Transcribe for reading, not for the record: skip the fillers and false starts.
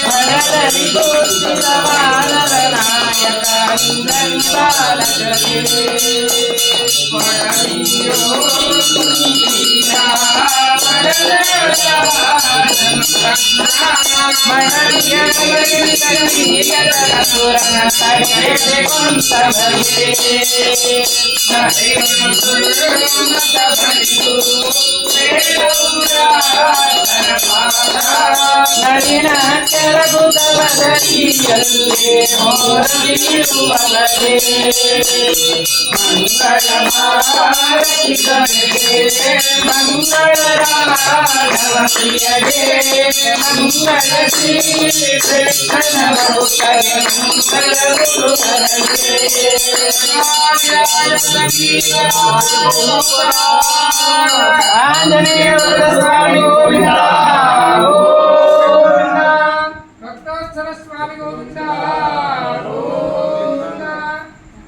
ಹರದರಿ ಗೋಷ್ಠಿದ ವಾನರ ನಾಯಕ ಇಂದ್ರನಿ ಬಾಲಕರೇ ಮಣಿಯೋ ನಳಿನ ಕೆಳಗುಗಲದರಿಯಲ್ಲೇ ಮೋರವಿರುವವರೇ ಮಂಗಳ ಭಾರತಿ ಕರೆಗೆ ಮಂಗಳ ರಾಘವ ಪ್ರಿಯಗೆ ಮಂಗಳ ಶ್ರೀ ಕೃಷ್ಣನ ಬಹುಕಯ ಮಂಗಳ ಗುರುವರಗೆ ಆಂಜನೇಯ